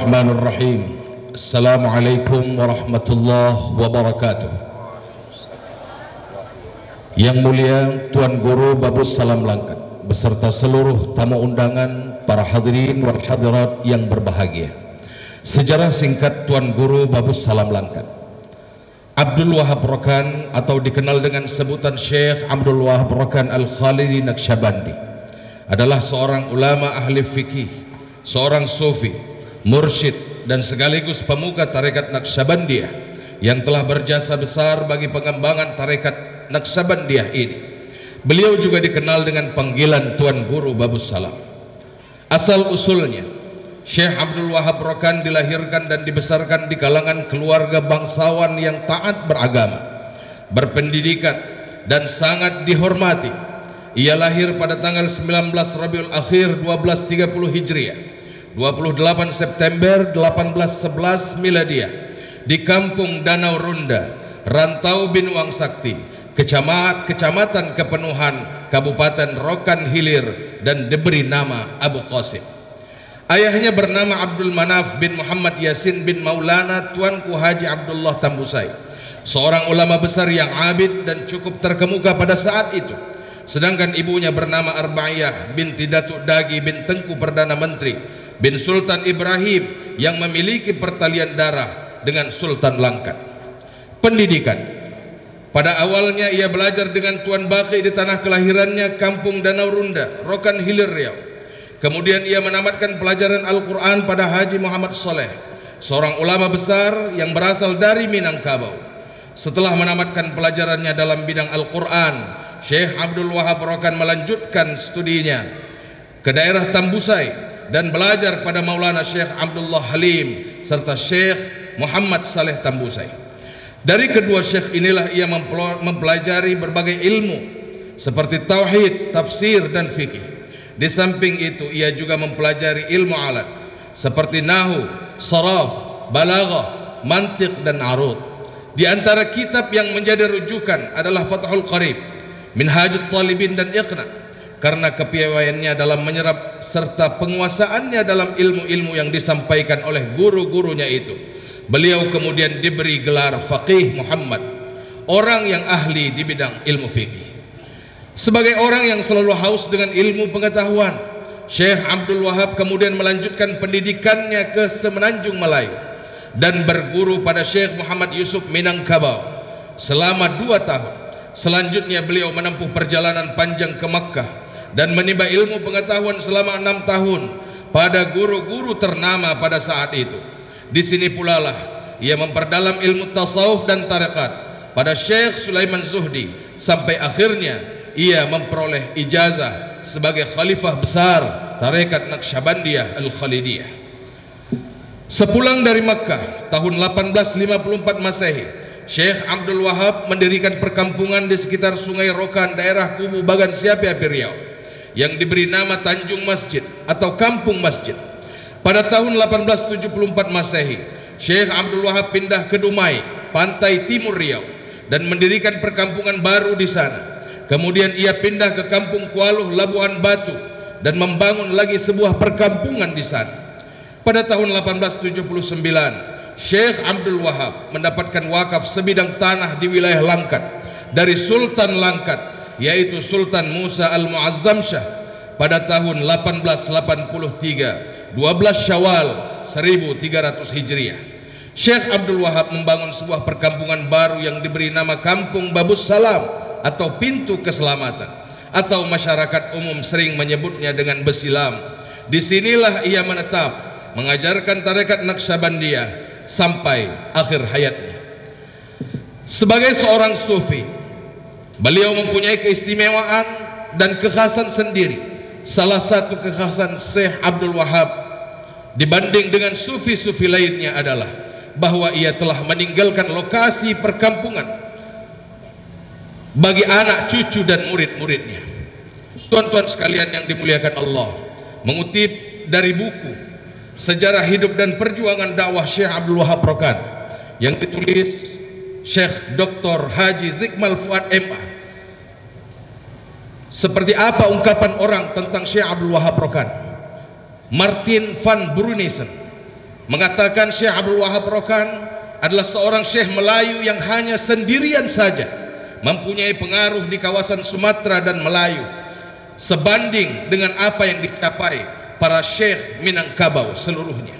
Bismillahirrahmanirrahim. Assalamualaikum warahmatullahi wabarakatuh. Yang mulia Tuan Guru Babus Salam Langkat beserta seluruh tamu undangan, para hadirin wal hadirat yang berbahagia. Sejarah singkat Tuan Guru Babus Salam Langkat. Abdul Wahab Rokan atau dikenal dengan sebutan Syekh Abdul Wahab Rokan Al-Khalidi Naqsyabandi adalah seorang ulama ahli fikih, seorang sufi, mursyid dan sekaligus pemuka tarekat Naqsyabandiyah yang telah berjasa besar bagi pengembangan tarekat Naqsyabandiyah ini. Beliau juga dikenal dengan panggilan Tuan Guru Babus Salam. Asal usulnya, Syekh Abdul Wahab Rokan dilahirkan dan dibesarkan di kalangan keluarga bangsawan yang taat beragama, berpendidikan dan sangat dihormati. Ia lahir pada tanggal 19 Rabiul Akhir 1230 Hijriah, 28 September 1811 Miladiah di Kampung Danau Runda, Rantau bin Wang Sakti, Kecamatan Kepenuhan, Kabupaten Rokan Hilir, dan diberi nama Abu Qasim. Ayahnya bernama Abdul Manaf bin Muhammad Yasin bin Maulana Tuanku Haji Abdullah Tambusai, seorang ulama besar yang abid dan cukup terkemuka pada saat itu. Sedangkan ibunya bernama Arba'iyah binti Datuk Dagi bin Tengku Perdana Menteri bin Sultan Ibrahim yang memiliki pertalian darah dengan Sultan Langkat. Pendidikan. Pada awalnya ia belajar dengan Tuan Baqi di tanah kelahirannya, Kampung Danau Runda, Rokan Hilir, Riau. Kemudian ia menamatkan pelajaran Al-Quran pada Haji Muhammad Saleh, seorang ulama besar yang berasal dari Minangkabau. Setelah menamatkan pelajarannya dalam bidang Al-Quran, Syekh Abdul Wahab Rokan melanjutkan studinya ke daerah Tambusai dan belajar pada Maulana Syekh Abdullah Halim serta Syekh Muhammad Saleh Tambusai. Dari kedua syekh inilah ia mempelajari berbagai ilmu seperti tauhid, tafsir dan fikih. Di samping itu ia juga mempelajari ilmu alat seperti nahu, saraf, balaghah, mantiq dan arud. Di antara kitab yang menjadi rujukan adalah Fathul Qarib, Minhajut Talibin dan Iqna, karena kepiawaiannya dalam menyerap serta penguasaannya dalam ilmu-ilmu yang disampaikan oleh guru-gurunya itu. Beliau kemudian diberi gelar Faqih Muhammad, orang yang ahli di bidang ilmu fikih. Sebagai orang yang selalu haus dengan ilmu pengetahuan, Syekh Abdul Wahab kemudian melanjutkan pendidikannya ke Semenanjung Melayu dan berguru pada Syekh Muhammad Yusuf Minangkabau selama 2 tahun. Selanjutnya beliau menempuh perjalanan panjang ke Makkah dan menimba ilmu pengetahuan selama 6 tahun pada guru-guru ternama pada saat itu. Di sini pula lah ia memperdalam ilmu tasawuf dan tarekat pada Syekh Sulaiman Zuhdi sampai akhirnya ia memperoleh ijazah sebagai khalifah besar tarekat Naqsyabandiyah Al-Khalidiyah. Sepulang dari Makkah tahun 1854 Masehi, Syekh Abdul Wahab mendirikan perkampungan di sekitar Sungai Rokan, daerah Kubu Bagan Siapi Api, Riau, yang diberi nama Tanjung Masjid atau Kampung Masjid. Pada tahun 1874 Masehi, Syekh Abdul Wahab pindah ke Dumai, pantai timur Riau, dan mendirikan perkampungan baru di sana. Kemudian ia pindah ke Kampung Kualuh, Labuan Batu, dan membangun lagi sebuah perkampungan di sana. Pada tahun 1879, Syekh Abdul Wahab mendapatkan wakaf sebidang tanah di wilayah Langkat dari Sultan Langkat, yaitu Sultan Musa Al-Muazzam Shah pada tahun 1883, 12 Syawal 1300 Hijriah. Syekh Abdul Wahab membangun sebuah perkampungan baru yang diberi nama Kampung Babus Salam atau Pintu Keselamatan, atau masyarakat umum sering menyebutnya dengan Besilam. Disinilah ia menetap mengajarkan tarekat Naqsyabandiyah sampai akhir hayatnya. Sebagai seorang sufi, beliau mempunyai keistimewaan dan kekhasan sendiri. Salah satu kekhasan Syekh Abdul Wahab dibanding dengan sufi-sufi lainnya adalah bahwa ia telah meninggalkan lokasi perkampungan bagi anak, cucu dan murid-muridnya. Tuan-tuan sekalian yang dimuliakan Allah, mengutip dari buku Sejarah Hidup dan Perjuangan Dakwah Syekh Abdul Wahab Rokan yang ditulis Syekh Dr. Haji Zikmal Fuad MA, seperti apa ungkapan orang tentang Syekh Abdul Wahab Rokan. Martin van Brunissen mengatakan Syekh Abdul Wahab Rokan adalah seorang Syekh Melayu yang hanya sendirian saja mempunyai pengaruh di kawasan Sumatera dan Melayu sebanding dengan apa yang dicapai para Syekh Minangkabau seluruhnya.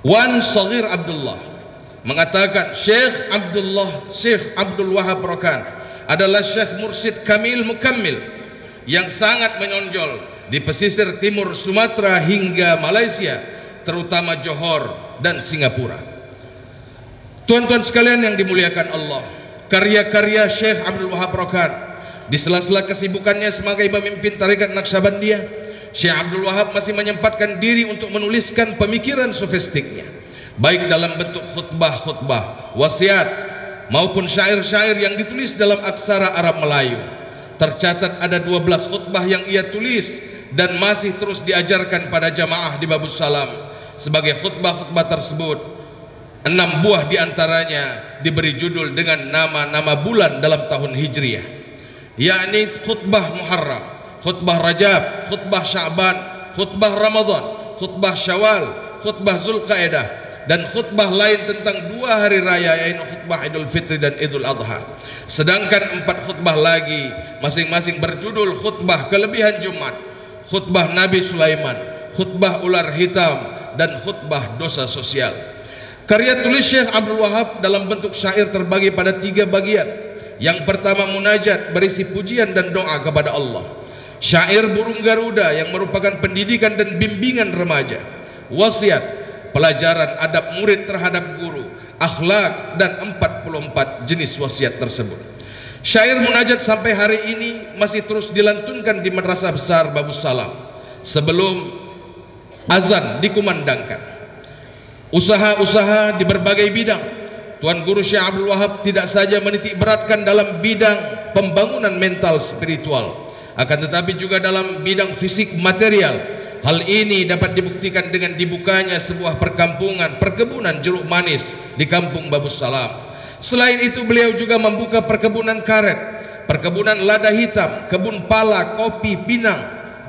Wan Saghir Abdullah mengatakan Syekh Abdul Wahab Rokan adalah Syekh Mursyid Kamil Mukammil yang sangat menonjol di pesisir timur Sumatera hingga Malaysia, terutama Johor dan Singapura. Tuan-tuan sekalian yang dimuliakan Allah, karya-karya Syekh Abdul Wahab Rokan di sela-sela kesibukannya sebagai pemimpin tarekat Naqsyabandiyah, Syekh Abdul Wahab masih menyempatkan diri untuk menuliskan pemikiran sofistiknya, baik dalam bentuk khutbah-khutbah, wasiat maupun syair-syair yang ditulis dalam aksara Arab Melayu. Tercatat ada 12 khutbah yang ia tulis dan masih terus diajarkan pada jamaah di Babus Salam. Sebagai khutbah-khutbah tersebut, 6 buah diantaranya diberi judul dengan nama-nama bulan dalam tahun Hijriah, yakni khutbah Muharram, khutbah Rajab, khutbah Sya'ban, khutbah Ramadan, khutbah Syawal, khutbah Zulqa'dah, dan khutbah lain tentang 2 hari raya, yaitu khutbah Idul Fitri dan Idul Adha. Sedangkan 4 khutbah lagi masing-masing berjudul khutbah kelebihan Jumat, khutbah Nabi Sulaiman, khutbah ular hitam, dan khutbah dosa sosial. Karya tulis Syekh Abdul Wahab dalam bentuk syair terbagi pada 3 bagian. Yang pertama munajat berisi pujian dan doa kepada Allah, syair burung Garuda yang merupakan pendidikan dan bimbingan remaja, wasiat, pelajaran adab murid terhadap guru, akhlak, dan 44 jenis wasiat tersebut. Syair munajat sampai hari ini masih terus dilantunkan di Madrasah Besar Babus Salam sebelum azan dikumandangkan. Usaha-usaha di berbagai bidang Tuan Guru Syekh Abdul Wahab tidak saja menitik beratkan dalam bidang pembangunan mental spiritual, akan tetapi juga dalam bidang fisik material. Hal ini dapat dibuktikan dengan dibukanya sebuah perkebunan jeruk manis di kampung Babus Salam. Selain itu beliau juga membuka perkebunan karet, perkebunan lada hitam, kebun pala, kopi, pinang,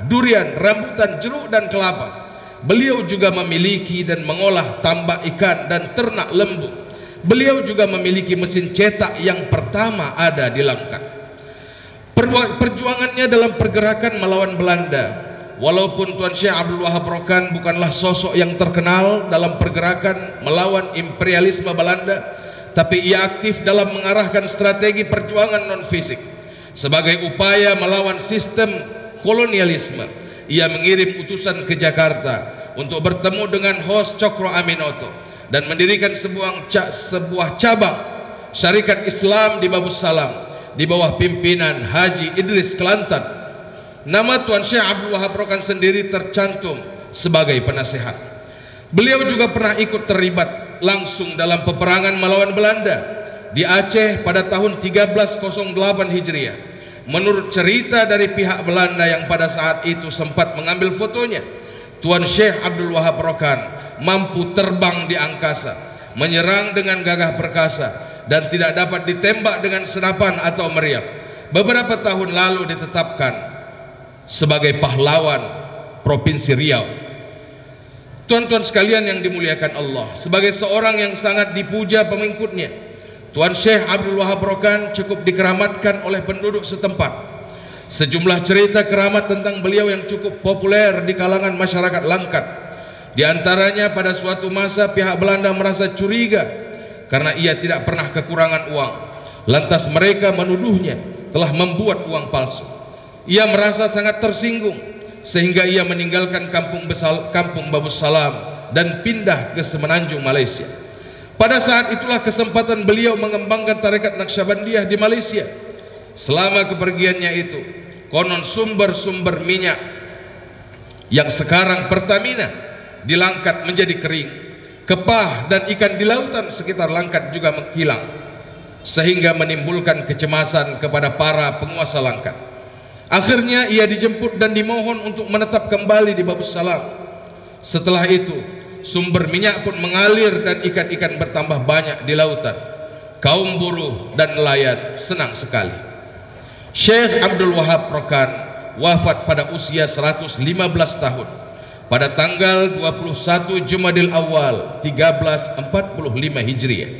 durian, rambutan, jeruk, dan kelapa. Beliau juga memiliki dan mengolah tambak ikan dan ternak lembu. Beliau juga memiliki mesin cetak yang pertama ada di Langkat. Perjuangannya dalam pergerakan melawan Belanda, walaupun Tuan Syekh Abdul Wahab Rokan bukanlah sosok yang terkenal dalam pergerakan melawan imperialisme Belanda, tapi ia aktif dalam mengarahkan strategi perjuangan non-fisik. Sebagai upaya melawan sistem kolonialisme, ia mengirim utusan ke Jakarta untuk bertemu dengan host Cokro Aminoto dan mendirikan sebuah cabang syarikat Islam di Babus Salam di bawah pimpinan Haji Idris Kelantan. Nama Tuan Syekh Abdul Wahab Rokan sendiri tercantum sebagai penasehat. Beliau juga pernah ikut terlibat langsung dalam peperangan melawan Belanda di Aceh pada tahun 1308 Hijriah. Menurut cerita dari pihak Belanda yang pada saat itu sempat mengambil fotonya, Tuan Syekh Abdul Wahab Rokan mampu terbang di angkasa, menyerang dengan gagah perkasa, dan tidak dapat ditembak dengan senapan atau meriam. Beberapa tahun lalu ditetapkan sebagai pahlawan Provinsi Riau. Tuan-tuan sekalian yang dimuliakan Allah, sebagai seorang yang sangat dipuja pengikutnya, Tuan Syekh Abdul Wahab Rokan cukup dikeramatkan oleh penduduk setempat. Sejumlah cerita keramat tentang beliau yang cukup populer di kalangan masyarakat Langkat. Di antaranya pada suatu masa pihak Belanda merasa curiga karena ia tidak pernah kekurangan uang. Lantas mereka menuduhnya telah membuat uang palsu. Ia merasa sangat tersinggung sehingga ia meninggalkan kampung Babus Salam dan pindah ke Semenanjung, Malaysia. Pada saat itulah kesempatan beliau mengembangkan tarekat Naqsyabandiyah di Malaysia. Selama kepergiannya itu, konon sumber-sumber minyak yang sekarang Pertamina di Langkat menjadi kering, kepah dan ikan di lautan sekitar Langkat juga menghilang, sehingga menimbulkan kecemasan kepada para penguasa Langkat. Akhirnya ia dijemput dan dimohon untuk menetap kembali di Babus Salam. Setelah itu sumber minyak pun mengalir dan ikan-ikan bertambah banyak di lautan. Kaum buruh dan nelayan senang sekali. Syekh Abdul Wahab Rokan wafat pada usia 115 tahun pada tanggal 21 Jumadil Awal 1345 Hijriah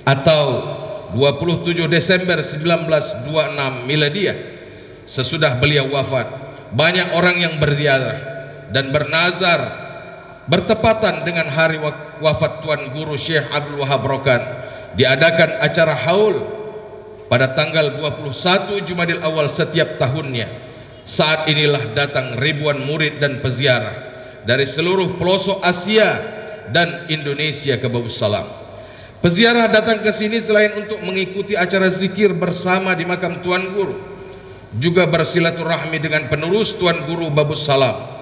atau 27 Desember 1926 Miladiah. Sesudah beliau wafat, banyak orang yang berziarah dan bernazar bertepatan dengan hari wafat Tuan Guru Syekh Abdul Wahab Rokan. Diadakan acara haul pada tanggal 21 Jumadil Awal setiap tahunnya. Saat inilah datang ribuan murid dan peziarah dari seluruh pelosok Asia dan Indonesia ke Babus Salam. Peziarah datang ke sini selain untuk mengikuti acara zikir bersama di makam Tuan Guru, juga bersilaturahmi dengan penerus Tuan Guru Babus Salam.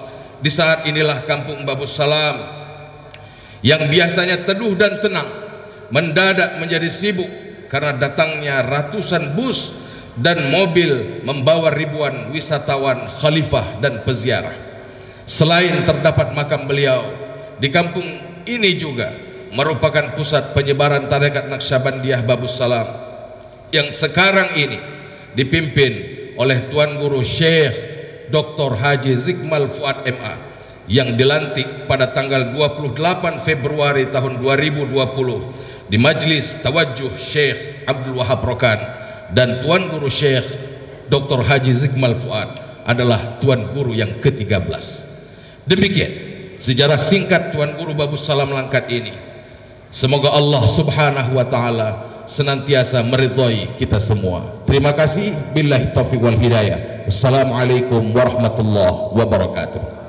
Di saat inilah kampung Babus Salam yang biasanya teduh dan tenang mendadak menjadi sibuk karena datangnya ratusan bus dan mobil membawa ribuan wisatawan, khalifah dan peziarah. Selain terdapat makam beliau, di kampung ini juga merupakan pusat penyebaran tarekat Naqsyabandiyah Babus Salam yang sekarang ini dipimpin oleh Tuan Guru Syekh Dr. Haji Zikmal Fuad MA yang dilantik pada tanggal 28 Februari tahun 2020 di Majlis Tawajjuh Syekh Abdul Wahab Rokan, dan Tuan Guru Syekh Dr. Haji Zikmal Fuad adalah Tuan Guru yang ke-13. Demikian sejarah singkat Tuan Guru Babus Salam Langkat ini. Semoga Allah Subhanahu wa taala senantiasa meridhai kita semua. Terima kasih. Billahi taufiq wal hidayah. Wassalamualaikum warahmatullahi wabarakatuh.